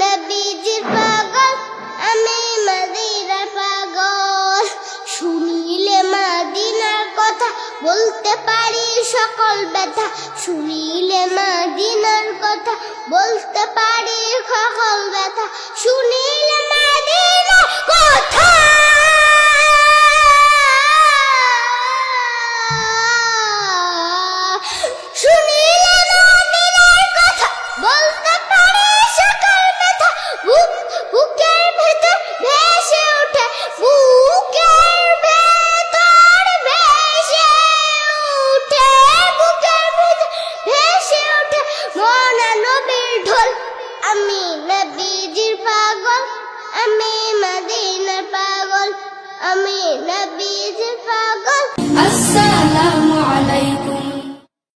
নবীজির পাগল, আমি মদিনার পাগল। শুনিলে মদিনার কথা বলতে পারি সকল ব্যথা, শুনিলে মদিনার কথা বলতে পারি সকল ব্যথা, শুনিলে মদিনার কথা শুনিলে মদিনার কথা বলতে পারি সকল ব্যথা, বুকের ভেতর ভেসে ওঠে, বুকের ভেতর ভেসে ওঠে, বুকের ভেতর ভেসে ওঠে মনা নবীর ঢোল। আমি নবীজির পাগল, আমি মদিনার পাগল, আমি নবীজির পাগল। আসসালামু আলাইকুম